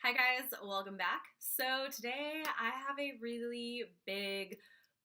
Hi guys, welcome back. So today I have a really big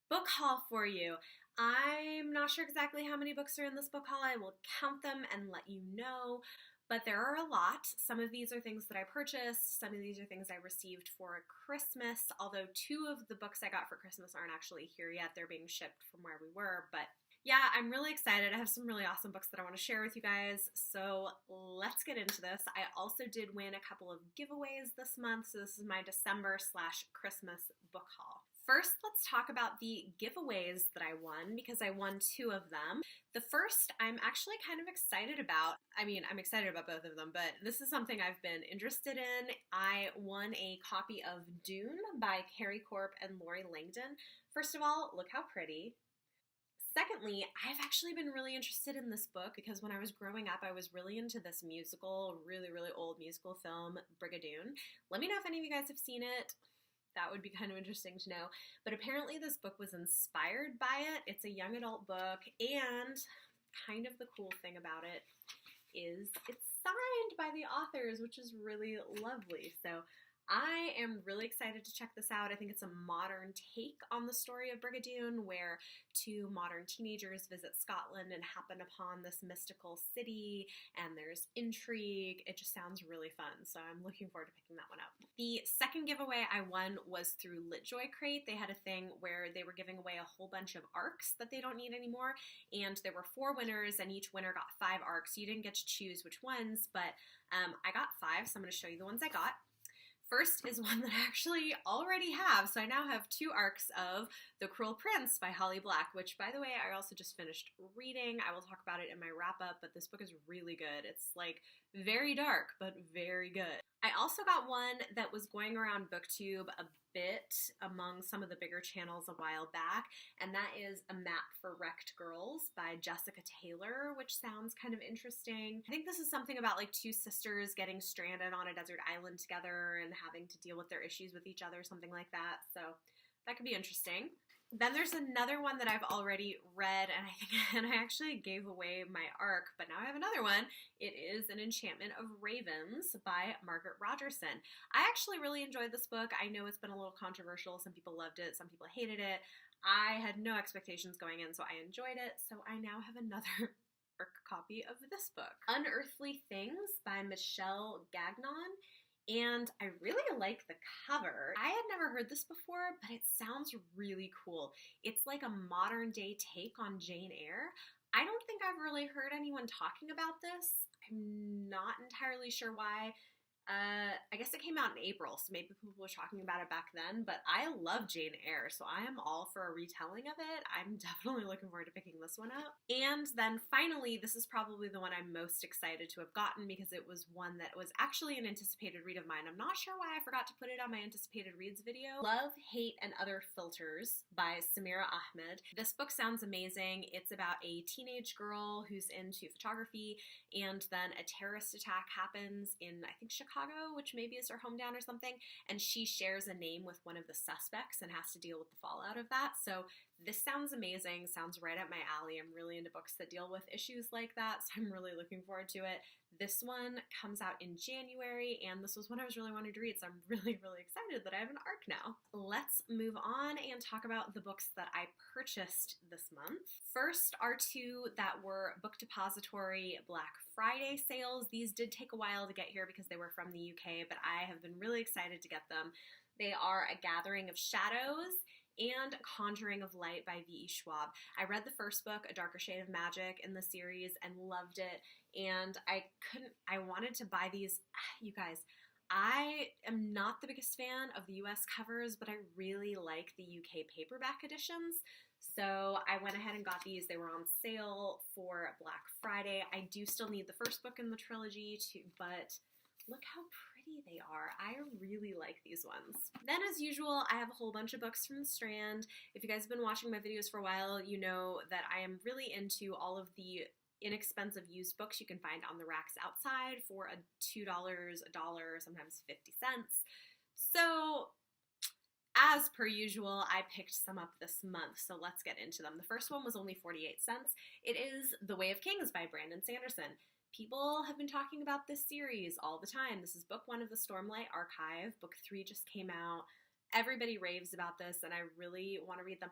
book haul for you. I'm not sure exactly how many books are in this book haul. I will count them and let you know, but there are a lot. Some of these are things that I purchased, some of these are things I received for Christmas, although two of the books I got for Christmas aren't actually here yet. They're being shipped from where we were, but yeah, I'm really excited. I have some really awesome books that I want to share with you guys, so let's get into this. I also did win a couple of giveaways this month, so this is my December/Christmas book haul. First, let's talk about the giveaways that I won, because I won two of them. The first I'm actually kind of excited about. I mean, I'm excited about both of them, but this is something I've been interested in. I won a copy of Dune by Carrie Corp and Lori Langdon. First of all, look how pretty. Secondly, I've actually been really interested in this book because when I was growing up, I was really into this musical, really old musical film, Brigadoon. Let me know if any of you guys have seen it. That would be kind of interesting to know. But apparently this book was inspired by it. It's a young adult book, and kind of the cool thing about it is it's signed by the authors, which is really lovely. So I am really excited to check this out. I think it's a modern take on the story of Brigadoon, where two modern teenagers visit Scotland and happen upon this mystical city, and there's intrigue. It just sounds really fun, so I'm looking forward to picking that one up. The second giveaway I won was through LitJoy Crate. They had a thing where they were giving away a whole bunch of arcs that they don't need anymore, and there were 4 winners, and each winner got 5 arcs. You didn't get to choose which ones, but I got 5, so I'm going to show you the ones I got. First is one that I actually already have, so I now have 2 arcs of The Cruel Prince by Holly Black, which, by the way, I also just finished reading. I will talk about it in my wrap-up, but this book is really good. It's, like, very dark, but very good. I also got one that was going around BookTube a bit among some of the bigger channels a while back, and that is A Map for Wrecked Girls by Jessica Taylor, which sounds kind of interesting. I think this is something about like 2 sisters getting stranded on a desert island together and having to deal with their issues with each other, something like that, so that could be interesting. Then there's another one that I've already read, and I actually gave away my arc, but now I have another one. It is An Enchantment of Ravens by Margaret Rogerson. I actually really enjoyed this book. I know it's been a little controversial. Some people loved it, some people hated it. I had no expectations going in, so I enjoyed it. So I now have another arc copy of this book. Unearthly Things by Michelle Gagnon. And I really like the cover. I had never heard this before, but it sounds really cool. It's like a modern day take on Jane Eyre. I don't think I've really heard anyone talking about this. I'm not entirely sure why. I guess it came out in April, so maybe people were talking about it back then, but I love Jane Eyre, so I am all for a retelling of it. I'm definitely looking forward to picking this one up. And then finally, this is probably the one I'm most excited to have gotten because it was one that was actually an anticipated read of mine. I'm not sure why I forgot to put it on my anticipated reads video. Love, Hate, and Other Filters by Samira Ahmed. This book sounds amazing. It's about a teenage girl who's into photography, and then a terrorist attack happens in, I think, Chicago, which maybe is her hometown or something, and she shares a name with one of the suspects and has to deal with the fallout of that. So this sounds amazing, sounds right up my alley. I'm really into books that deal with issues like that, so I'm really looking forward to it. This one comes out in January, and this was one I was really wanting to read, so I'm really excited that I have an arc now. Let's move on and talk about the books that I purchased this month. First are 2 that were Book Depository Black Friday sales. These did take a while to get here because they were from the UK, but I have been really excited to get them. They are A Gathering of Shadows and Conjuring of Light by V.E. Schwab. I read the first book, A Darker Shade of Magic, in the series and loved it, and I wanted to buy these. You guys, I am not the biggest fan of the US covers, but I really like the UK paperback editions. So I went ahead and got these. They were on sale for Black Friday. I do still need the first book in the trilogy, but look how pretty they are. I really like these ones. Then, as usual, I have a whole bunch of books from the Strand. If you guys have been watching my videos for a while, you know that I am really into all of the inexpensive used books you can find on the racks outside for $2, $1, sometimes 50 cents. So as per usual, I picked some up this month, so let's get into them. The first one was only 48 cents. It is The Way of Kings by Brandon Sanderson. People have been talking about this series all the time. This is book 1 of the Stormlight Archive. Book 3 just came out. Everybody raves about this, and I really want to read them.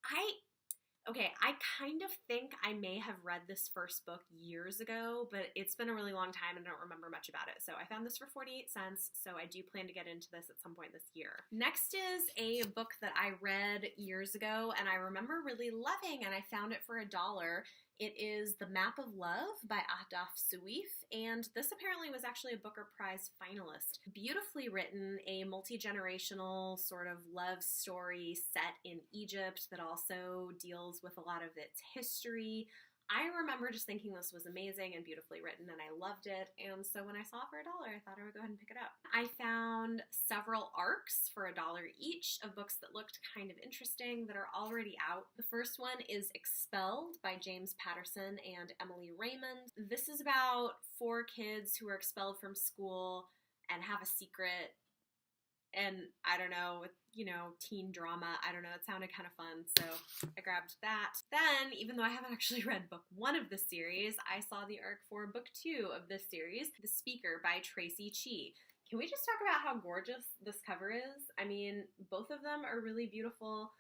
I kind of think I may have read this first book years ago, but it's been a really long time and I don't remember much about it. So I found this for 48 cents, so I do plan to get into this at some point this year. Next is a book that I read years ago and I remember really loving, and I found it for $1. It is The Map of Love by Ahdaf Suif, and this apparently was actually a Booker Prize finalist. Beautifully written, a multi-generational sort of love story set in Egypt that also deals with a lot of its history. I remember just thinking this was amazing and beautifully written, and I loved it, and so when I saw it for $1, I thought I would go ahead and pick it up. I found several arcs for $1 each of books that looked kind of interesting that are already out. The first one is Expelled by James Patterson and Emily Raymond. This is about 4 kids who are expelled from school and have a secret, and I don't know, teen drama. I don't know, it sounded kind of fun, so I grabbed that. Then, even though I haven't actually read book 1 of this series, I saw the arc for book 2 of this series, The Speaker by Tracy Chee. Can we just talk about how gorgeous this cover is? I mean, both of them are really beautiful.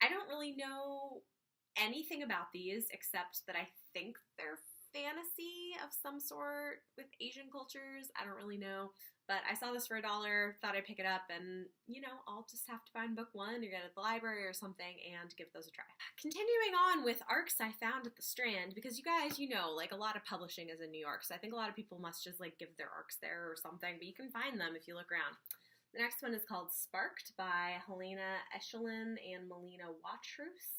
I don't really know anything about these except that I think they're fantasy of some sort with Asian cultures. I don't really know. But I saw this for $1, thought I'd pick it up, and, I'll just have to find book 1 or get it at the library or something and give those a try. Continuing on with arcs I found at the Strand, because you guys, a lot of publishing is in New York, so I think a lot of people must just, give their arcs there or something, but you can find them if you look around. The next one is called Sparked by Helena Echelon and Melina Watrous.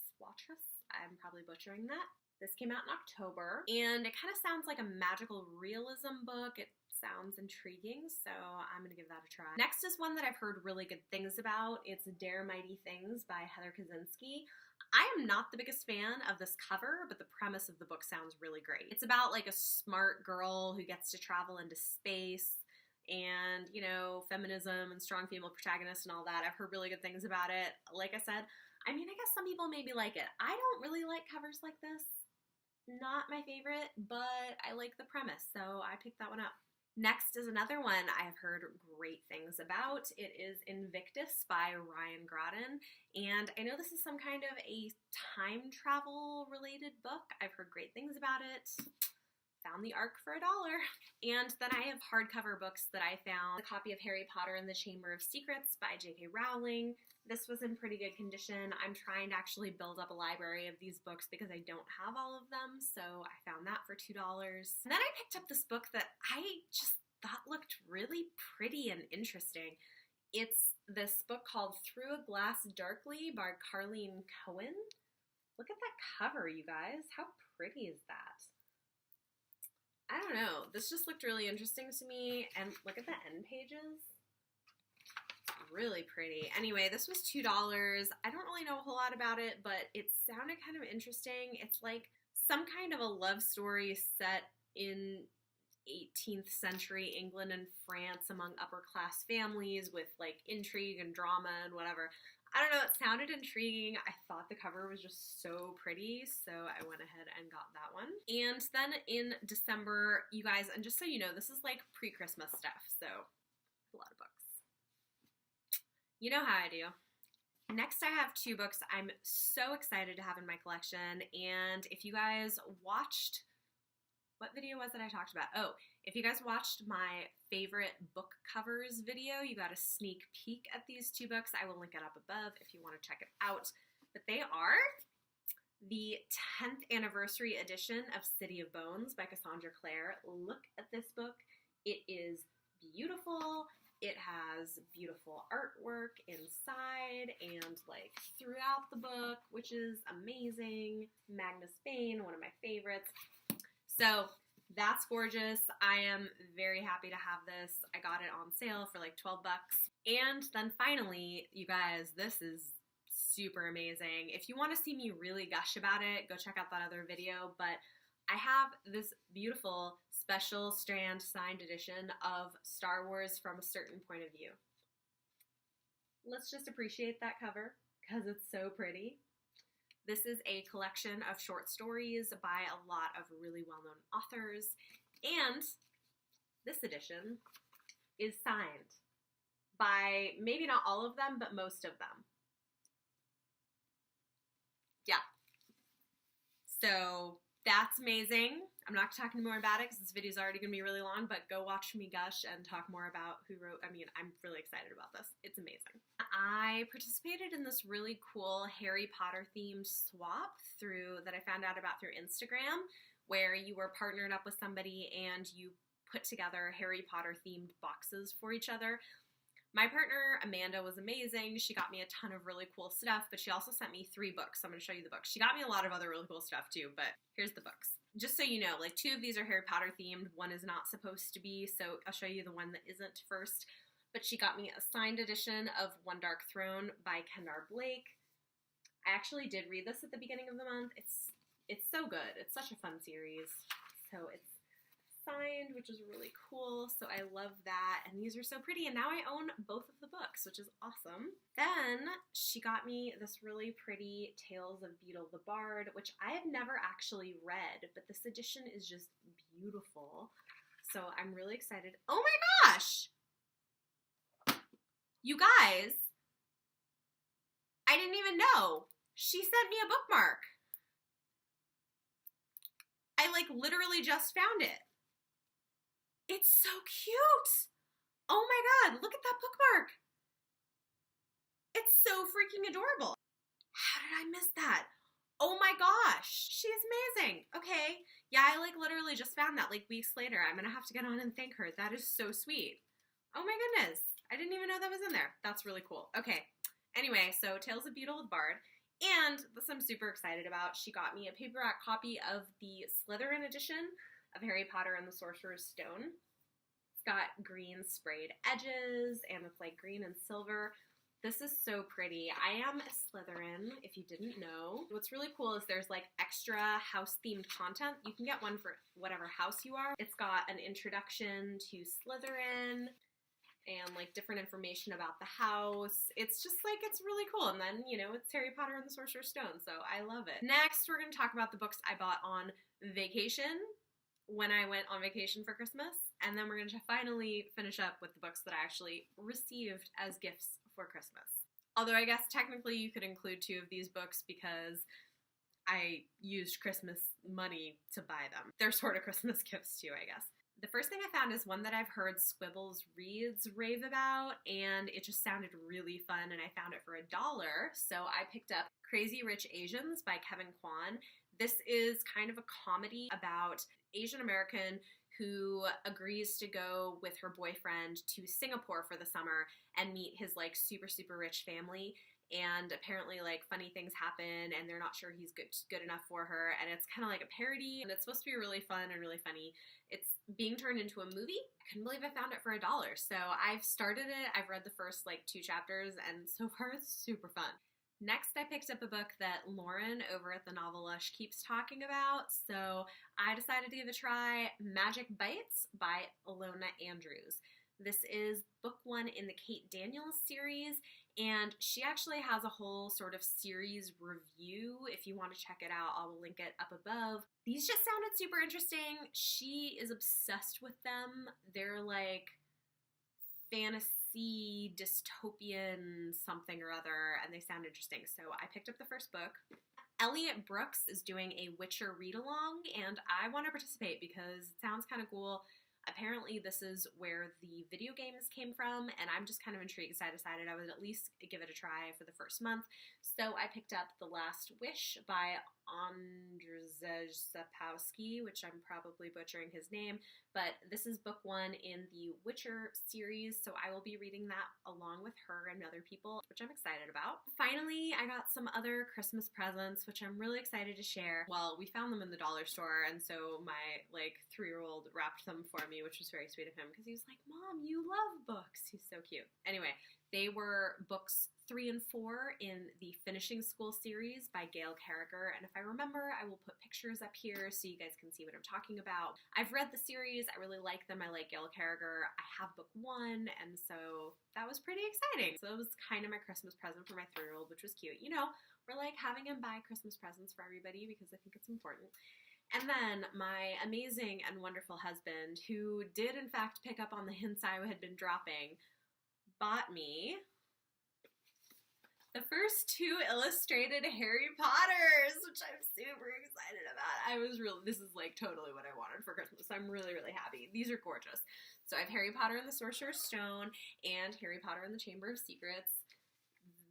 I'm probably butchering that. This came out in October, and it kind of sounds like a magical realism book. It sounds intriguing, so I'm gonna give that a try. Next is one that I've heard really good things about. It's Dare Mighty Things by Heather Kaczynski. I am not the biggest fan of this cover, but the premise of the book sounds really great. It's about a smart girl who gets to travel into space and, feminism and strong female protagonists and all that. I've heard really good things about it. Like I said, I guess some people maybe like it. I don't really like covers like this. Not my favorite, but I like the premise, so I picked that one up. Next is another one I've heard great things about. It is Invictus by Ryan Groden, and I know this is some kind of a time travel related book. I've heard great things about it. Found the arc for $1. And then I have hardcover books that I found. A copy of Harry Potter and the Chamber of Secrets by J.K. Rowling. This was in pretty good condition. I'm trying to actually build up a library of these books because I don't have all of them, so I found that for $2. And then I picked up this book that I just thought looked really pretty and interesting. It's this book called Through a Glass Darkly by Carleen Cohen. Look at that cover, you guys. How pretty is that? I don't know. This just looked really interesting to me, and look at the end pages. Really pretty. Anyway, this was $2. I don't really know a whole lot about it, but it sounded kind of interesting. It's like some kind of a love story set in 18th century England and France among upper class families with intrigue and drama and whatever. I don't know, it sounded intriguing. I thought the cover was just so pretty, so I went ahead and got that one. And then in December, you guys, and just so you know, this is pre-Christmas stuff, so a lot of books. You know how I do. Next, I have 2 books I'm so excited to have in my collection, and if you guys watched, what video was it I talked about? Oh, if you guys watched my favorite book covers video, you got a sneak peek at these 2 books. I will link it up above if you want to check it out. But they are the 10th anniversary edition of City of Bones by Cassandra Clare. Look at this book. It is beautiful. It has beautiful artwork inside and throughout the book, which is amazing. Magnus Bane, one of my favorites. So that's gorgeous. I am very happy to have this. I got it on sale for $12. And then finally, you guys, this is super amazing. If you want to see me really gush about it, go check out that other video, but I have this beautiful special Strand signed edition of Star Wars from a Certain Point of View. Let's just appreciate that cover because it's so pretty. This is a collection of short stories by a lot of really well-known authors, And this edition is signed by maybe not all of them, but most of them. Yeah. So that's amazing. I'm not talking more about it because this video is already going to be really long, but go watch me gush and talk more about who wrote. I mean, I'm really excited about this. It's amazing. I participated in this really cool Harry Potter themed swap that I found out about through Instagram, where you were partnered up with somebody and you put together Harry Potter themed boxes for each other. My partner, Amanda, was amazing. She got me a ton of really cool stuff, but she also sent me 3 books. So I'm going to show you the books. She got me a lot of other really cool stuff too, but here's the books. Just so you know, like 2 of these are Harry Potter themed. 1 is not supposed to be, so I'll show you the one that isn't first. But she got me a signed edition of One Dark Throne by Kendar Blake. I actually did read this at the beginning of the month. It's so good. It's such a fun series. So it's signed, which is really cool. So I love that. And these are so pretty. And now I own both of the books, which is awesome. Then she got me this really pretty Tales of Beetle the Bard, which I have never actually read, but this edition is just beautiful. So I'm really excited. Oh my gosh! You guys, I didn't even know. She sent me a bookmark. I like literally just found it. It's so cute. Oh my god, look at that bookmark. It's so freaking adorable. How did I miss that? Oh my gosh, she's amazing. Okay, yeah, I like literally just found that like weeks later. I'm gonna have to get on and thank her. That is so sweet. Oh my goodness, I didn't even know that was in there. That's really cool. Okay, anyway, so Tales of Beetle the Bard. And this I'm super excited about. She got me a paperback copy of the Slytherin edition of Harry Potter and the Sorcerer's Stone. It's got green sprayed edges, and it's like green and silver. This is so pretty. I am a Slytherin, if you didn't know. What's really cool is there's like extra house-themed content. You can get one for whatever house you are. It's got an introduction to Slytherin and like different information about the house. It's just like, it's really cool. And then, you know, it's Harry Potter and the Sorcerer's Stone, so I love it. Next, we're gonna talk about the books I bought on vacation when I went on vacation for Christmas. And then we're gonna finally finish up with the books that I actually received as gifts for Christmas. Although I guess technically you could include 2 of these books because I used Christmas money to buy them. They're sort of Christmas gifts too, I guess. The first thing I found is one that I've heard Squibbles Reads rave about, and it just sounded really fun, and I found it for $1. So I picked up Crazy Rich Asians by Kevin Kwan. This is kind of a comedy about Asian American who agrees to go with her boyfriend to Singapore for the summer and meet his like super rich family. And apparently like funny things happen and they're not sure he's good enough for her, and it's kind of like a parody, and it's supposed to be really fun and really funny. It's being turned into a movie. I couldn't believe I found it for $1. So I've started it. I've read the first like 2 chapters, and so far it's super fun. Next, I picked up a book that Lauren over at the Novel Lush keeps talking about, so I decided to give it a try. Magic Bites by Alona Andrews. This is book 1 in the Kate Daniels series, and she actually has a whole sort of series review. If you want to check it out, I'll link it up above. These just sounded super interesting. She is obsessed with them. They're like fantasy, dystopian, something or other, and they sound interesting. So I picked up the first book. Elliot Brooks is doing a Witcher read-along, and I want to participate because it sounds kind of cool. Apparently this is where the video games came from, and I'm just kind of intrigued, so I decided I would at least give it a try for the first month. So I picked up The Last Wish by Andrzej Sapkowski, which I'm probably butchering his name, but this is book 1 in the Witcher series, so I will be reading that along with her and other people, which I'm excited about. Finally, I got some other Christmas presents, which I'm really excited to share. Well, we found them in the dollar store, and so my like 3-year-old wrapped them for me, which was very sweet of him because he was like, "Mom, you love books." He's so cute. Anyway, they were books 3 and 4 in the Finishing School series by Gail Carriger, and if I remember, I will put pictures up here so you guys can see what I'm talking about. I've read the series. I really like them. I like Gail Carriger. I have book 1, and so that was pretty exciting. So it was kind of my Christmas present for my 3-year-old, which was cute. You know, we're like having him buy Christmas presents for everybody because I think it's important. And then my amazing and wonderful husband, who did in fact pick up on the hints I had been dropping, bought me the first 2 illustrated Harry Potters, which I'm super excited about. This is like totally what I wanted for Christmas. I'm really, really happy. These are gorgeous. So I have Harry Potter and the Sorcerer's Stone and Harry Potter and the Chamber of Secrets.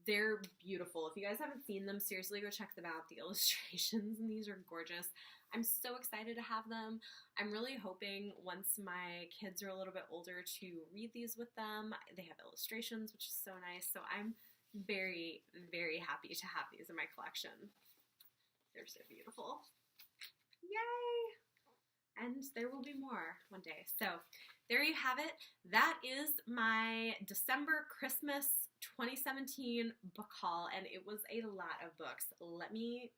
They're beautiful. If you guys haven't seen them, seriously go check them out. The illustrations in these are gorgeous. I'm so excited to have them. I'm really hoping once my kids are a little bit older to read these with them. They have illustrations, which is so nice. So I'm very, very happy to have these in my collection. They're so beautiful. Yay! And there will be more one day. So there you have it. That is my December Christmas 2017 book haul, and it was a lot of books. Let me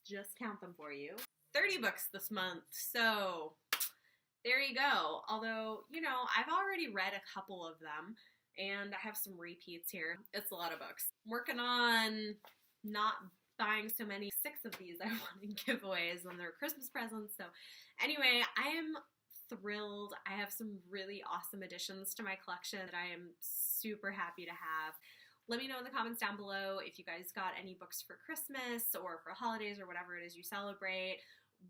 just count them for you. 30 books this month, so there you go. Although, you know, I've already read a couple of them, and I have some repeats here. It's a lot of books. I'm working on not buying so many. 6 of these I want in giveaways when they're Christmas presents. So anyway, I am thrilled. I have some really awesome additions to my collection that I am super happy to have. Let me know in the comments down below if you guys got any books for Christmas or for holidays or whatever it is you celebrate,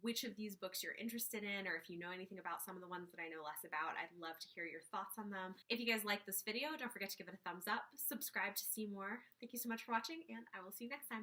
which of these books you're interested in, or if you know anything about some of the ones that I know less about. I'd love to hear your thoughts on them. If you guys like this video, don't forget to give it a thumbs up, subscribe to see more. Thank you so much for watching, and I will see you next time.